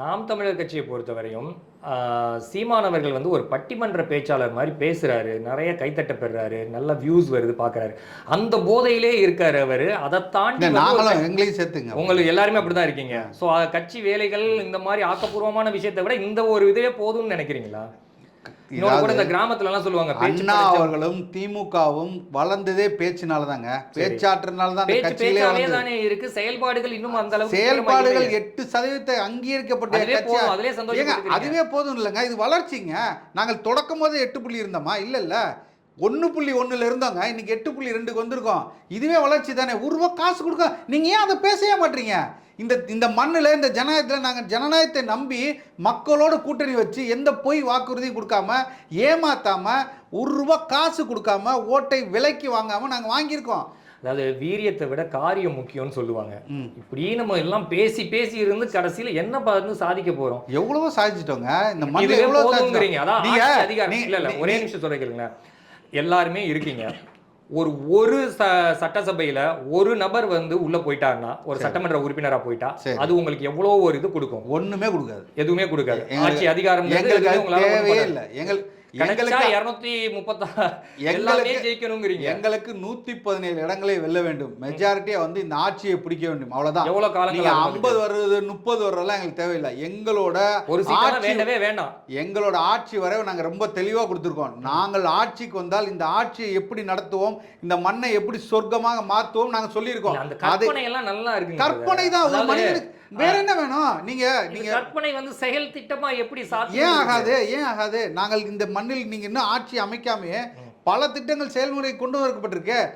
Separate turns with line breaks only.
நாம் தமிழர் கட்சியை பொறுத்தவரையும் சீமானவர்கள் வந்து ஒரு பட்டிமன்ற பேச்சாளர் மாதிரி பேசுறாரு, நிறைய கைத்தட்ட பெறாரு, நல்ல வியூஸ் வருது பார்க்குறாரு. அந்த போதையிலே இருக்காரு அவரு. அதை தாண்டி
நாங்களும் எங்களையும் சேர்த்துங்க.
உங்களுக்கு எல்லாருமே அப்படிதான் இருக்கீங்க. ஸோ கட்சி வேலைகள் இந்த மாதிரி ஆக்கப்பூர்வமான விஷயத்தை விட இந்த ஒரு இதுவே போதும்னு நினைக்கிறீங்களா? இந்த கிராமத்துல எல்லாம் சொல்லுவாங்க,
அண்ணா அவர்களும் திமுகவும் வளர்ந்ததே பேச்சினால தாங்க, பேச்சாற்றனால தான்
கட்சியிலே தானே இருக்கு. செயல்பாடுகள் இன்னும் அந்த அளவுக்கு
செயல்பாடுகள் 8% அங்கீகரிக்கப்பட்ட கட்சி, அதுவே போதும் இல்லைங்க. இது வளர்ச்சிங்க. நாங்கள் தொடக்கும் போது 8 இருந்தோமா? இல்ல 1.1 இருந்தோங்க, இன்னைக்கு 8.2 வந்திருக்கோம். இதுவே வளர்ச்சி தானே. ரூபா காசு கொடுக்க நீங்க ஏன் அதை பேசவே மாட்டீங்க? இந்த மண்ணில் இந்த ஜனநாயகத்தில் நாங்கள் ஜனநாயகத்தை நம்பி மக்களோட கூட்டணி வச்சு எந்த பொய் வாக்குறுதியும் கொடுக்காம ஏமாத்தாம ரூபா காசு கொடுக்காம ஓட்டை விலைக்கு வாங்காம நாங்கள் வாங்கியிருக்கோம்.
அதாவது வீரியத்தை விட காரியம் முக்கியம்னு சொல்லுவாங்க. இப்படி நம்ம எல்லாம் பேசி பேசி இருந்து கடைசியில் என்ன பார்த்து சாதிக்க போறோம்?
எவ்வளவோ சாதிச்சிட்டோங்க. இந்த
மண்ணில் எவ்வளவுங்கிறீங்க. அதான் அதிகாரம் இல்ல. ஒரே நிமிஷம் சொல்லிக்கிறீங்களா? எல்லாருமே இருக்கீங்க. ஒரு சட்டசபையில ஒரு நபர் வந்து உள்ள போயிட்டாருன்னா, ஒரு சட்டமன்ற உறுப்பினரா போயிட்டா, அது உங்களுக்கு எவ்வளவு ஒரு இது கொடுக்கும்?
ஒண்ணுமே கொடுக்காது,
எதுவுமே கொடுக்காது. ஆட்சி அதிகாரம்
தேவையே இல்லை.
எங்களுக்கு
117 இடங்களை வெல்ல வேண்டும். மெஜாரிட்டியா வந்து இந்த ஆட்சியை பிடிக்க வேண்டும். அவ்வளவுதான்.
எவ்வளவு காலம்?
50 வருது 30 வருடம்லாம் எங்களுக்கு தேவையில்லை. எங்களோட
ஒரு வேண்டவே வேண்டாம்.
எங்களோட ஆட்சி வரை நாங்க ரொம்ப தெளிவா கொடுத்துருக்கோம். நாங்கள் ஆட்சிக்கு வந்தால் இந்த ஆட்சியை எப்படி நடத்துவோம், இந்த மண்ணை எப்படி சொர்க்கமாக மாற்றுவோம் நாங்க சொல்லியிருக்கோம்.
அந்த கற்பனை எல்லாம் நல்லா இருக்கு.
கற்பனை தான் ஒரு மனிதனுக்கு. வேற என்ன வேணும்? நீங்க
கற்பனை வந்து செயல் திட்டமா எப்படி சாத்தியம்?
ஏன் ஆகாது? நாங்கள் இந்த மண்ணில் நீங்க இன்னும் ஆட்சி அமைக்காம பல திட்டங்கள் செயல்முறை கொண்டு வரப்பட்டிருக்கு.